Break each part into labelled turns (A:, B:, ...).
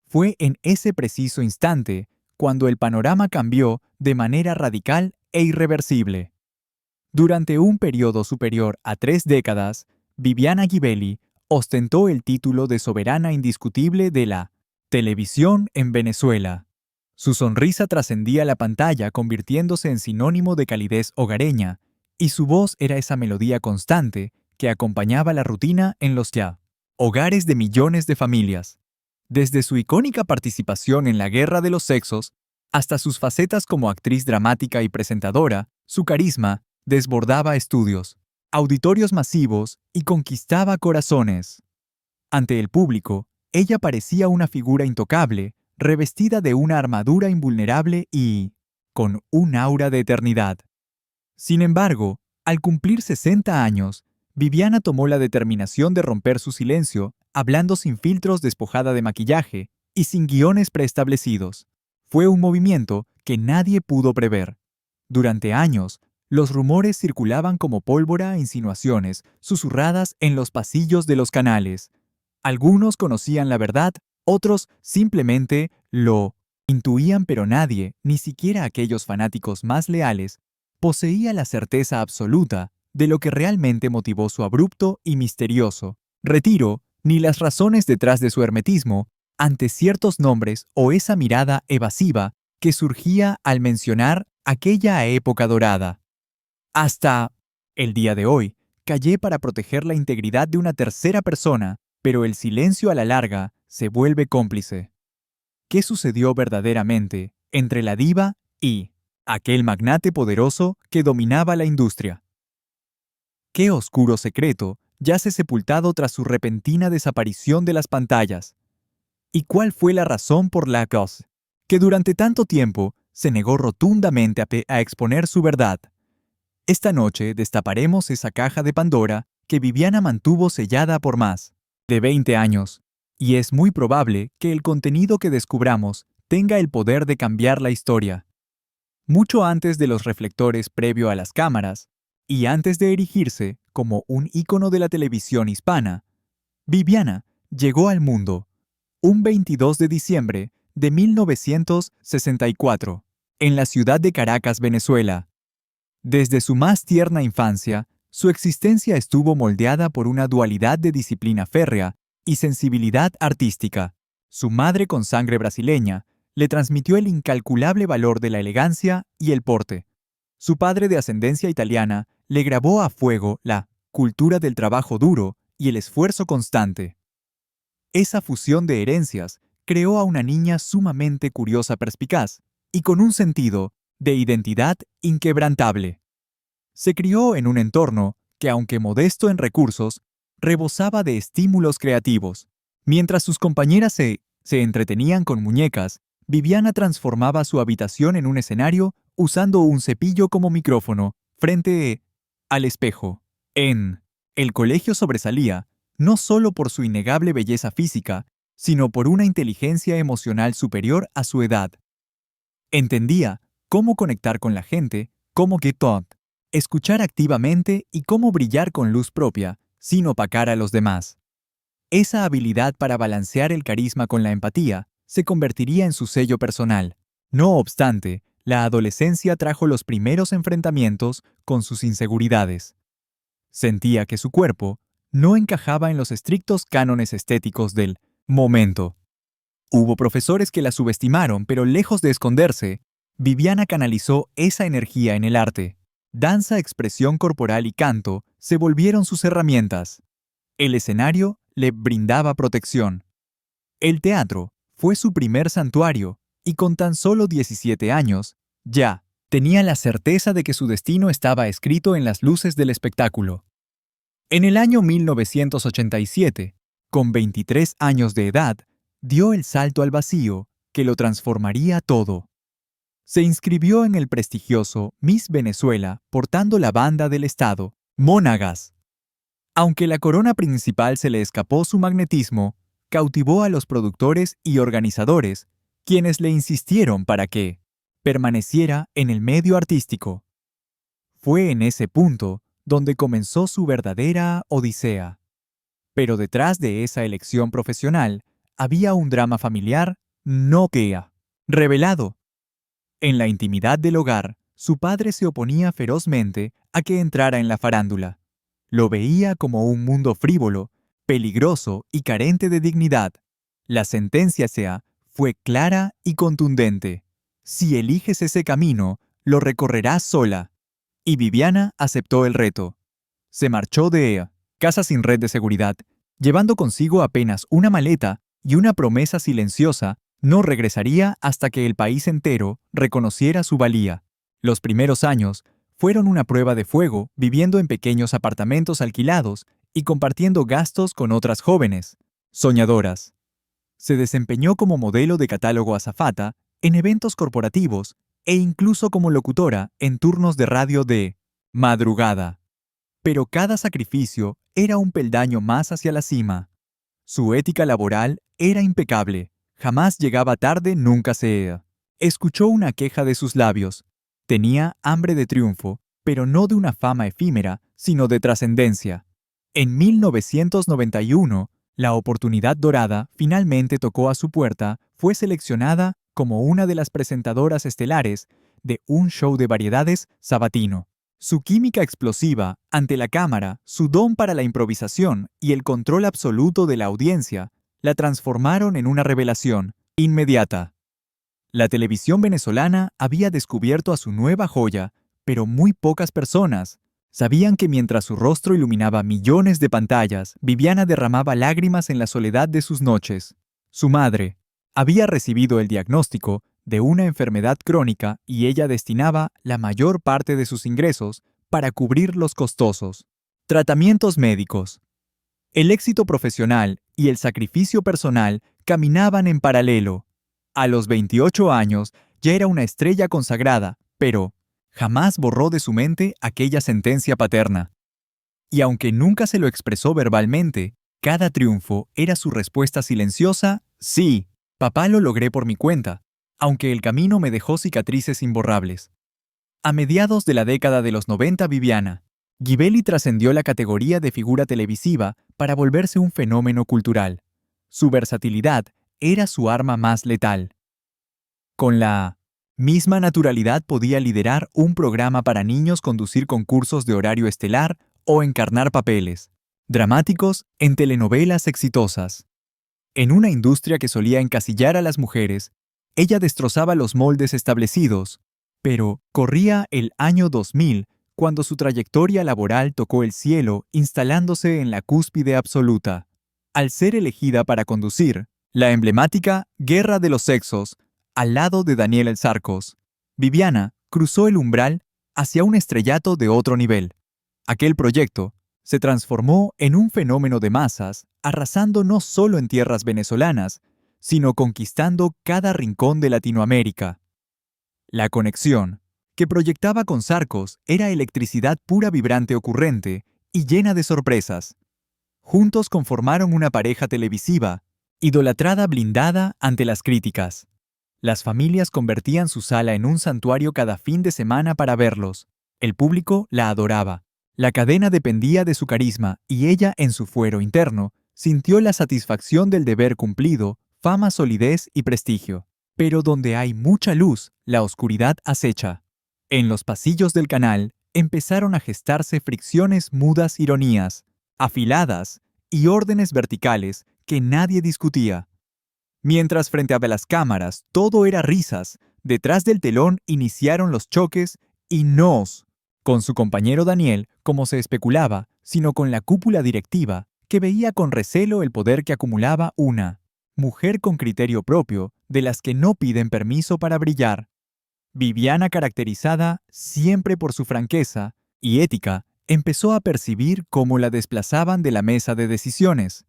A: Fue en ese preciso instante cuando el panorama cambió de manera radical e irreversible. Durante un periodo superior a 3 décadas, Viviana Gibelli ostentó el título de soberana indiscutible de la televisión en Venezuela. Su sonrisa trascendía la pantalla convirtiéndose en sinónimo de calidez hogareña, y su voz era esa melodía constante que acompañaba la rutina en los hogares de millones de familias. Desde su icónica participación en la Guerra de los Sexos hasta sus facetas como actriz dramática y presentadora, su carisma desbordaba estudios, auditorios masivos y conquistaba corazones. Ante el público, ella parecía una figura intocable, revestida de una armadura invulnerable y con un aura de eternidad. Sin embargo, al cumplir 60 años, Viviana tomó la determinación de romper su silencio, hablando sin filtros, despojada de maquillaje y sin guiones preestablecidos. Fue un movimiento que nadie pudo prever. Durante años, los rumores circulaban como pólvora e insinuaciones susurradas en los pasillos de los canales. Algunos conocían la verdad, otros simplemente lo intuían, pero nadie, ni siquiera aquellos fanáticos más leales, poseía la certeza absoluta de lo que realmente motivó su abrupto y misterioso retiro, ni las razones detrás de su hermetismo ante ciertos nombres o esa mirada evasiva que surgía al mencionar aquella época dorada. Hasta el día de hoy, callé para proteger la integridad de una tercera persona, pero el silencio a la larga se vuelve cómplice. ¿Qué sucedió verdaderamente entre la diva y aquel magnate poderoso que dominaba la industria? ¿Qué oscuro secreto yace sepultado tras su repentina desaparición de las pantallas? ¿Y cuál fue la razón por la que durante tanto tiempo se negó rotundamente a exponer su verdad? Esta noche destaparemos esa caja de Pandora que Viviana mantuvo sellada por más de 20 años, y es muy probable que el contenido que descubramos tenga el poder de cambiar la historia. Mucho antes de los reflectores previo a las cámaras, y antes de erigirse como un ícono de la televisión hispana, Viviana llegó al mundo un 22 de diciembre de 1964, en la ciudad de Caracas, Venezuela. Desde su más tierna infancia, su existencia estuvo moldeada por una dualidad de disciplina férrea y sensibilidad artística. Su madre, con sangre brasileña, le transmitió el incalculable valor de la elegancia y el porte. Su padre, de ascendencia italiana, le grabó a fuego la cultura del trabajo duro y el esfuerzo constante. Esa fusión de herencias creó a una niña sumamente curiosa, perspicaz y con un sentido de identidad inquebrantable. Se crió en un entorno que, aunque modesto en recursos, rebosaba de estímulos creativos. Mientras sus compañeras se entretenían con muñecas, Viviana transformaba su habitación en un escenario usando un cepillo como micrófono frente al espejo. En el colegio sobresalía no solo por su innegable belleza física, sino por una inteligencia emocional superior a su edad. Entendía cómo conectar con la gente, cómo escuchar activamente y cómo brillar con luz propia, sin opacar a los demás. Esa habilidad para balancear el carisma con la empatía se convertiría en su sello personal. No obstante, la adolescencia trajo los primeros enfrentamientos con sus inseguridades. Sentía que su cuerpo no encajaba en los estrictos cánones estéticos del momento. Hubo profesores que la subestimaron, pero lejos de esconderse, Viviana canalizó esa energía en el arte. Danza, expresión corporal y canto se volvieron sus herramientas. El escenario le brindaba protección. El teatro fue su primer santuario, y con tan solo 17 años, ya tenía la certeza de que su destino estaba escrito en las luces del espectáculo. En el año 1987, con 23 años de edad, dio el salto al vacío que lo transformaría todo. Se inscribió en el prestigioso Miss Venezuela portando la banda del estado, Monagas. Aunque la corona principal se le escapó, su magnetismo cautivó a los productores y organizadores, quienes le insistieron para que permaneciera en el medio artístico. Fue en ese punto donde comenzó su verdadera odisea. Pero detrás de esa elección profesional había un drama familiar no quea revelado. En la intimidad del hogar, su padre se oponía ferozmente a que entrara en la farándula. Lo veía como un mundo frívolo, peligroso y carente de dignidad. La sentencia fue clara y contundente. Si eliges ese camino, lo recorrerás sola. Y Viviana aceptó el reto. Se marchó de casa sin red de seguridad, llevando consigo apenas una maleta y una promesa silenciosa: no regresaría hasta que el país entero reconociera su valía. Los primeros años fueron una prueba de fuego, viviendo en pequeños apartamentos alquilados y compartiendo gastos con otras jóvenes soñadoras. Se desempeñó como modelo de catálogo azafata en eventos corporativos e incluso como locutora en turnos de radio de madrugada. Pero cada sacrificio era un peldaño más hacia la cima. Su ética laboral era impecable. Jamás llegaba tarde, nunca se escuchó una queja de sus labios. Tenía hambre de triunfo, pero no de una fama efímera, sino de trascendencia. En 1991, la oportunidad dorada finalmente tocó a su puerta. Fue seleccionada como una de las presentadoras estelares de un show de variedades sabatino. Su química explosiva ante la cámara, su don para la improvisación y el control absoluto de la audiencia la transformaron en una revelación inmediata. La televisión venezolana había descubierto a su nueva joya, pero muy pocas personas sabían que mientras su rostro iluminaba millones de pantallas, Viviana derramaba lágrimas en la soledad de sus noches. Su madre había recibido el diagnóstico de una enfermedad crónica y ella destinaba la mayor parte de sus ingresos para cubrir los costosos tratamientos médicos. El éxito profesional y el sacrificio personal caminaban en paralelo. A los 28 años ya era una estrella consagrada, pero jamás borró de su mente aquella sentencia paterna. Y aunque nunca se lo expresó verbalmente, cada triunfo era su respuesta silenciosa: sí, papá, lo logré por mi cuenta, aunque el camino me dejó cicatrices imborrables. A mediados de la década de los 90, Viviana Gibelli trascendió la categoría de figura televisiva para volverse un fenómeno cultural. Su versatilidad era su arma más letal. Con la misma naturalidad podía liderar un programa para niños, conducir concursos de horario estelar o encarnar papeles dramáticos en telenovelas exitosas. En una industria que solía encasillar a las mujeres, ella destrozaba los moldes establecidos. Pero corría el año 2000 cuando su trayectoria laboral tocó el cielo, instalándose en la cúspide absoluta. Al ser elegida para conducir la emblemática Guerra de los Sexos, al lado de Daniel Sarcos, Viviana cruzó el umbral hacia un estrellato de otro nivel. Aquel proyecto se transformó en un fenómeno de masas, arrasando no solo en tierras venezolanas, sino conquistando cada rincón de Latinoamérica. La conexión que proyectaba con Sarcos era electricidad pura, vibrante, ocurrente y llena de sorpresas. Juntos conformaron una pareja televisiva, idolatrada, blindada ante las críticas. Las familias convertían su sala en un santuario cada fin de semana para verlos. El público la adoraba. La cadena dependía de su carisma y ella, en su fuero interno, sintió la satisfacción del deber cumplido, fama, solidez y prestigio. Pero donde hay mucha luz, la oscuridad acecha. En los pasillos del canal empezaron a gestarse fricciones, mudas ironías, afiladas y órdenes verticales que nadie discutía. Mientras frente a las cámaras todo era risas, detrás del telón iniciaron los choques y nos, con su compañero Daniel, como se especulaba, sino con la cúpula directiva, que veía con recelo el poder que acumulaba una mujer con criterio propio, de las que no piden permiso para brillar. Viviana, caracterizada siempre por su franqueza y ética, empezó a percibir cómo la desplazaban de la mesa de decisiones.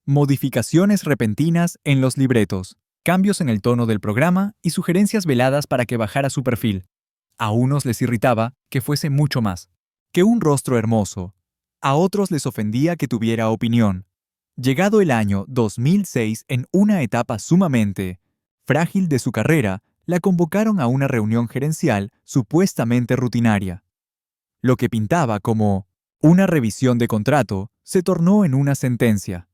A: Modificaciones repentinas en los libretos, cambios en el tono del programa y sugerencias veladas para que bajara su perfil. A unos les irritaba que fuese mucho más que un rostro hermoso. A otros les ofendía que tuviera opinión. Llegado el año 2006, en una etapa sumamente frágil de su carrera, la convocaron a una reunión gerencial supuestamente rutinaria. Lo que pintaba como una revisión de contrato se tornó en una sentencia.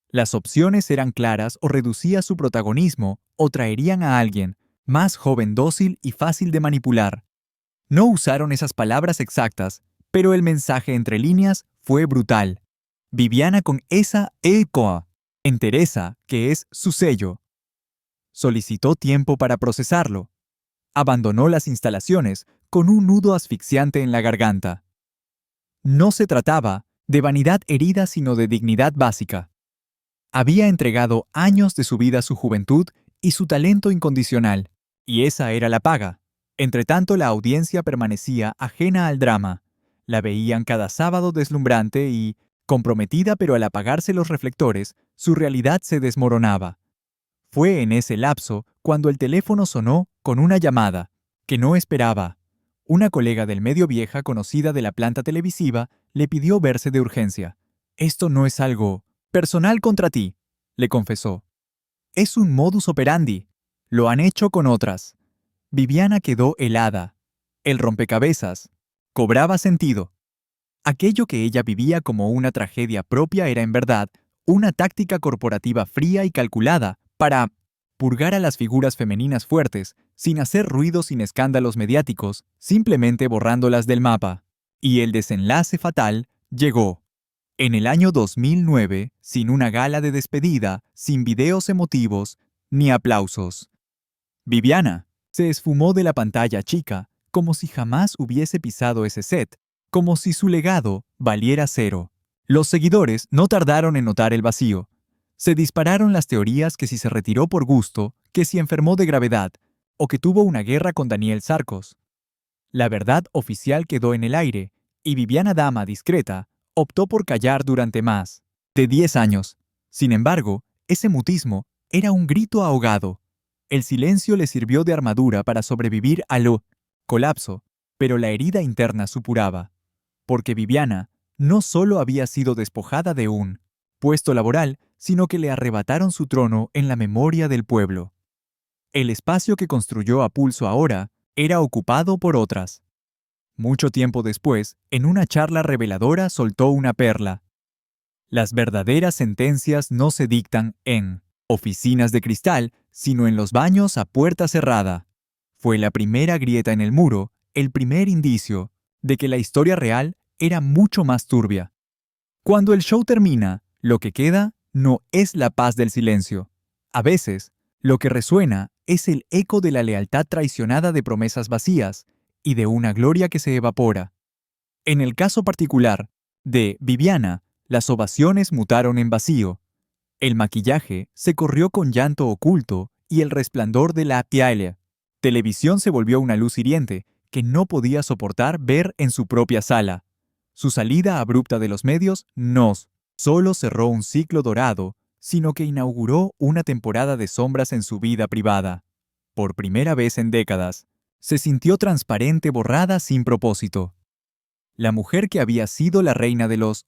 A: Las opciones eran claras: o reducía su protagonismo o traerían a alguien más joven, dócil y fácil de manipular. No usaron esas palabras exactas, pero el mensaje entre líneas fue brutal. Viviana con esa ecoa, entereza, que es su sello. Solicitó tiempo para procesarlo. Abandonó las instalaciones con un nudo asfixiante en la garganta. No se trataba de vanidad herida, sino de dignidad básica. Había entregado años de su vida, su juventud y su talento incondicional, y esa era la paga. Entretanto, la audiencia permanecía ajena al drama. La veían cada sábado deslumbrante y comprometida, pero al apagarse los reflectores, su realidad se desmoronaba. Fue en ese lapso cuando el teléfono sonó con una llamada que no esperaba. Una colega del medio, vieja conocida de la planta televisiva, le pidió verse de urgencia. «Esto no es algo personal contra ti», le confesó. «Es un modus operandi. Lo han hecho con otras». Viviana quedó helada. El rompecabezas cobraba sentido. Aquello que ella vivía como una tragedia propia era en verdad una táctica corporativa fría y calculada para purgar a las figuras femeninas fuertes, sin hacer ruido, sin escándalos mediáticos, simplemente borrándolas del mapa. Y el desenlace fatal llegó. En el año 2009, sin una gala de despedida, sin videos emotivos, ni aplausos. Viviana se esfumó de la pantalla chica, como si jamás hubiese pisado ese set, como si su legado valiera cero. Los seguidores no tardaron en notar el vacío. Se dispararon las teorías: que si se retiró por gusto, que si enfermó de gravedad, o que tuvo una guerra con Daniel Sarcos. La verdad oficial quedó en el aire, y Viviana, dama discreta, optó por callar durante más de 10 años. Sin embargo, ese mutismo era un grito ahogado. El silencio le sirvió de armadura para sobrevivir al colapso, pero la herida interna supuraba. Porque Viviana no solo había sido despojada de un puesto laboral, sino que le arrebataron su trono en la memoria del pueblo. El espacio que construyó a pulso ahora era ocupado por otras. Mucho tiempo después, en una charla reveladora, soltó una perla. Las verdaderas sentencias no se dictan en oficinas de cristal, sino en los baños a puerta cerrada. Fue la primera grieta en el muro, el primer indicio de que la historia real era mucho más turbia. Cuando el show termina, lo que queda no es la paz del silencio. A veces, lo que resuena es el eco de la lealtad traicionada, de promesas vacías y de una gloria que se evapora. En el caso particular de Viviana, las ovaciones mutaron en vacío. El maquillaje se corrió con llanto oculto y el resplandor de la televisión se volvió una luz hiriente que no podía soportar ver en su propia sala. Su salida abrupta de los medios no solo cerró un ciclo dorado, sino que inauguró una temporada de sombras en su vida privada. Por primera vez en décadas, se sintió transparente, borrada sin propósito. La mujer que había sido la reina de los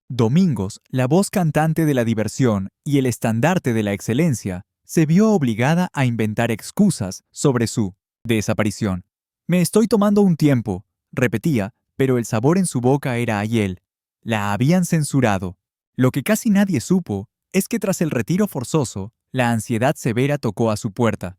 A: domingos, la voz cantante de la diversión y el estandarte de la excelencia, se vio obligada a inventar excusas sobre su desaparición. «Me estoy tomando un tiempo», repetía, pero el sabor en su boca era a hiel. La habían censurado. Lo que casi nadie supo es que tras el retiro forzoso, la ansiedad severa tocó a su puerta.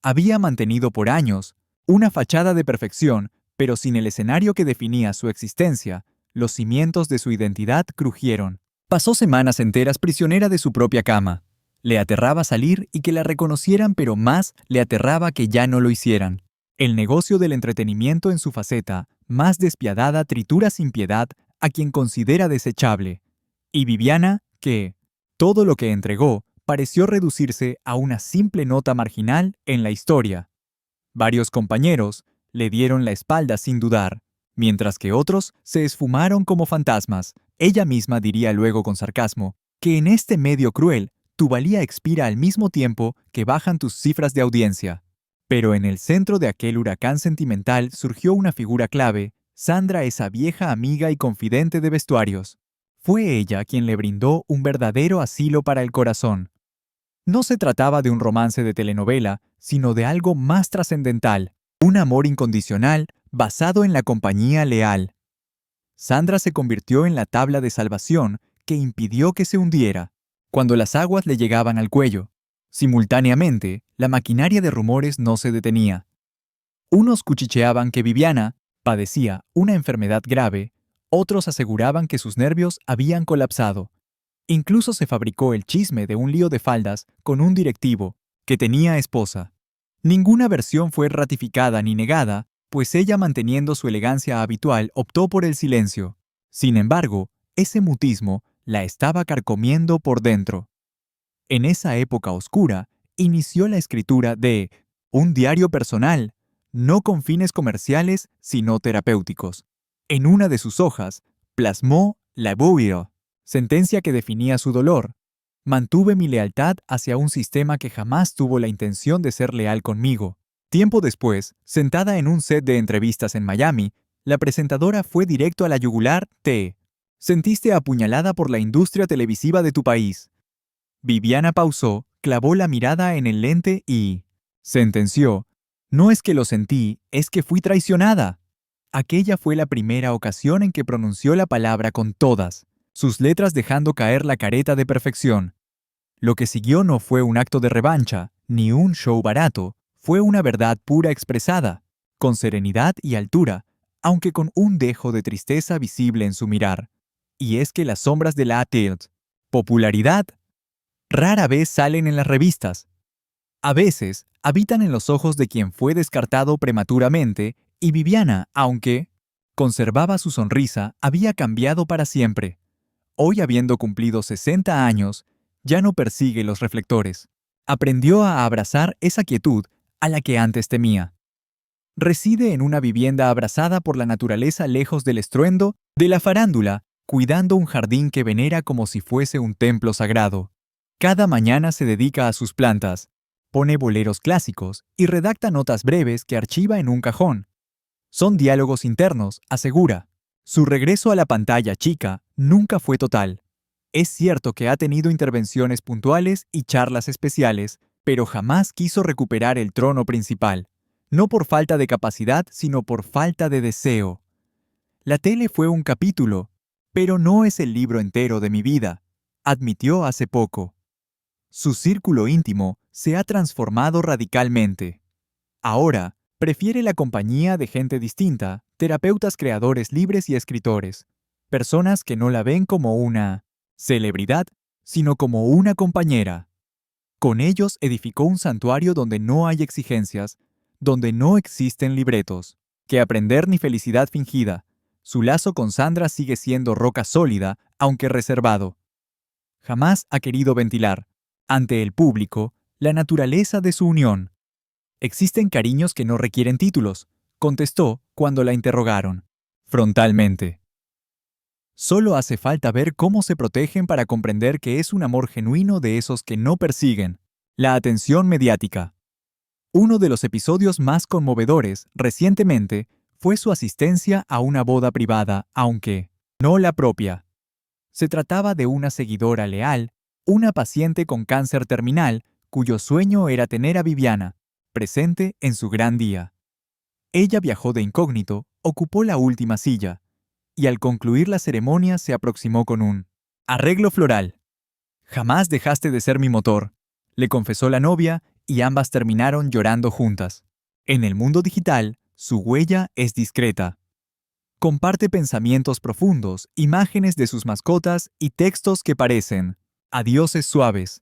A: Había mantenido por años una fachada de perfección, pero sin el escenario que definía su existencia, los cimientos de su identidad crujieron. Pasó semanas enteras prisionera de su propia cama. Le aterraba salir y que la reconocieran, pero más le aterraba que ya no lo hicieran. El negocio del entretenimiento en su faceta más despiadada tritura sin piedad a quien considera desechable. Y Viviana, que todo lo que entregó pareció reducirse a una simple nota marginal en la historia. Varios compañeros le dieron la espalda sin dudar, mientras que otros se esfumaron como fantasmas. Ella misma diría luego con sarcasmo que en este medio cruel tu valía expira al mismo tiempo que bajan tus cifras de audiencia. Pero en el centro de aquel huracán sentimental surgió una figura clave: Sandra, esa vieja amiga y confidente de vestuarios. Fue ella quien le brindó un verdadero asilo para el corazón. No se trataba de un romance de telenovela, sino de algo más trascendental, un amor incondicional basado en la compañía leal. Sandra se convirtió en la tabla de salvación que impidió que se hundiera. cuando las aguas le llegaban al cuello. Simultáneamente, la maquinaria de rumores no se detenía. Unos cuchicheaban que Viviana padecía una enfermedad grave, otros aseguraban que sus nervios habían colapsado. Incluso se fabricó el chisme de un lío de faldas con un directivo que tenía esposa. Ninguna versión fue ratificada ni negada, pues ella, manteniendo su elegancia habitual, optó por el silencio. Sin embargo, ese mutismo la estaba carcomiendo por dentro. En esa época oscura, inició la escritura de un diario personal, no con fines comerciales, sino terapéuticos. En una de sus hojas, plasmó la bouille, sentencia que definía su dolor. Mantuve mi lealtad hacia un sistema que jamás tuvo la intención de ser leal conmigo. Tiempo después, sentada en un set de entrevistas en Miami, la presentadora fue directo a la yugular. Te sentiste apuñalada por la industria televisiva de tu país. Viviana pausó, clavó la mirada en el lente y sentenció: no es que lo sentí, es que fui traicionada. Aquella fue la primera ocasión en que pronunció la palabra con todas sus letras, dejando caer la careta de perfección. Lo que siguió no fue un acto de revancha, ni un show barato, fue una verdad pura expresada, con serenidad y altura, aunque con un dejo de tristeza visible en su mirar. Y es que las sombras de la popularidad rara vez salen en las revistas. A veces habitan en los ojos de quien fue descartado prematuramente, y Viviana, aunque conservaba su sonrisa, había cambiado para siempre. Hoy, habiendo cumplido 60 años, ya no persigue los reflectores. Aprendió a abrazar esa quietud a la que antes temía. Reside en una vivienda abrazada por la naturaleza, lejos del estruendo de la farándula, cuidando un jardín que venera como si fuese un templo sagrado. Cada mañana se dedica a sus plantas, pone boleros clásicos y redacta notas breves que archiva en un cajón. Son diálogos internos, asegura. Su regreso a la pantalla chica nunca fue total. Es cierto que ha tenido intervenciones puntuales y charlas especiales, pero jamás quiso recuperar el trono principal. No por falta de capacidad, sino por falta de deseo. La tele fue un capítulo, pero no es el libro entero de mi vida, admitió hace poco. Su círculo íntimo se ha transformado radicalmente. Ahora, prefiere la compañía de gente distinta, terapeutas, creadores libres y escritores, personas que no la ven como una celebridad, sino como una compañera. Con ellos edificó un santuario donde no hay exigencias, donde no existen libretos, que aprender ni felicidad fingida. Su lazo con Sandra sigue siendo roca sólida, aunque reservado. Jamás ha querido ventilar, ante el público, la naturaleza de su unión. Existen cariños que no requieren títulos, contestó cuando la interrogaron, frontalmente. Solo hace falta ver cómo se protegen para comprender que es un amor genuino, de esos que no persiguen la atención mediática. Uno de los episodios más conmovedores recientemente fue su asistencia a una boda privada, aunque no la propia. Se trataba de una seguidora leal, una paciente con cáncer terminal, cuyo sueño era tener a Viviana presente en su gran día. Ella viajó de incógnito, ocupó la última silla, y al concluir la ceremonia se aproximó con un arreglo floral. «Jamás dejaste de ser mi motor», le confesó la novia, y ambas terminaron llorando juntas. En el mundo digital, su huella es discreta. Comparte pensamientos profundos, imágenes de sus mascotas y textos que parecen adioses suaves.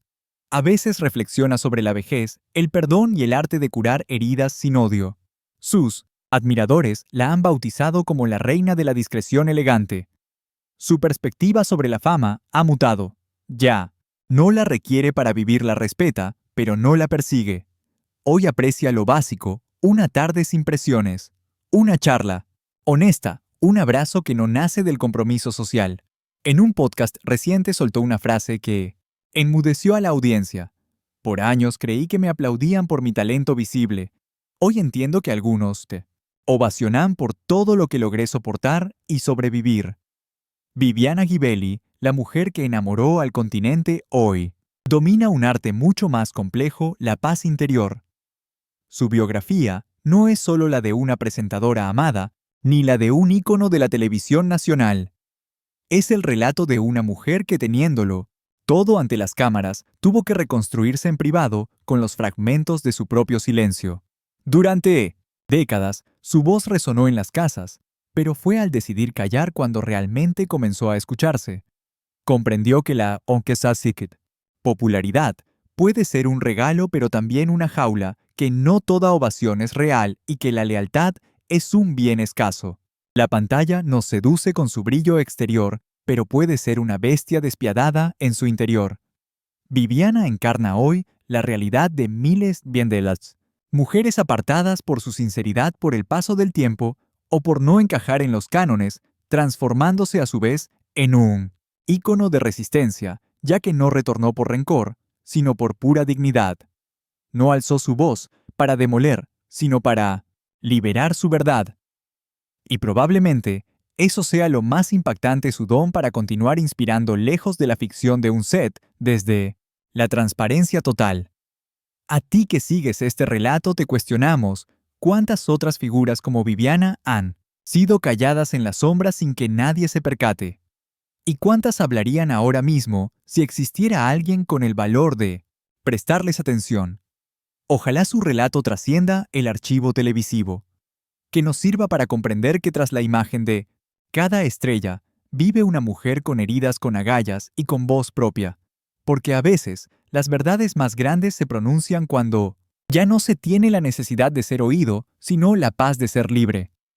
A: A veces reflexiona sobre la vejez, el perdón y el arte de curar heridas sin odio. Sus admiradores la han bautizado como la reina de la discreción elegante. Su perspectiva sobre la fama ha mutado. Ya no la requiere para vivir, la respeta, pero no la persigue. Hoy aprecia lo básico, una tarde sin presiones, una charla honesta, un abrazo que no nace del compromiso social. En un podcast reciente soltó una frase que enmudeció a la audiencia. «Por años creí que me aplaudían por mi talento visible. Hoy entiendo que algunos te ovacionan por todo lo que logré soportar y sobrevivir». Viviana Gibelli, la mujer que enamoró al continente hoy, domina un arte mucho más complejo: la paz interior. Su biografía no es solo la de una presentadora amada, ni la de un ícono de la televisión nacional. Es el relato de una mujer que, teniéndolo Todo ante las cámaras tuvo que reconstruirse en privado con los fragmentos de su propio silencio. Durante décadas, su voz resonó en las casas, pero fue al decidir callar cuando realmente comenzó a escucharse. Comprendió que la popularidad puede ser un regalo pero también una jaula, que no toda ovación es real y que la lealtad es un bien escaso. La pantalla nos seduce con su brillo exterior, pero puede ser una bestia despiadada en su interior. Viviana encarna hoy la realidad de miles de las mujeres apartadas por su sinceridad por el paso del tiempo o por no encajar en los cánones, transformándose a su vez en un ícono de resistencia, ya que no retornó por rencor, sino por pura dignidad. No alzó su voz para demoler, sino para liberar su verdad. Y probablemente eso sea lo más impactante, su don para continuar inspirando lejos de la ficción de un set, desde la transparencia total. A ti que sigues este relato te cuestionamos, ¿cuántas otras figuras como Viviana han sido calladas en la sombra sin que nadie se percate? ¿Y cuántas hablarían ahora mismo si existiera alguien con el valor de prestarles atención? Ojalá su relato trascienda el archivo televisivo, que nos sirva para comprender que tras la imagen de cada estrella vive una mujer con heridas, con agallas y con voz propia, porque a veces las verdades más grandes se pronuncian cuando ya no se tiene la necesidad de ser oído, sino la paz de ser libre.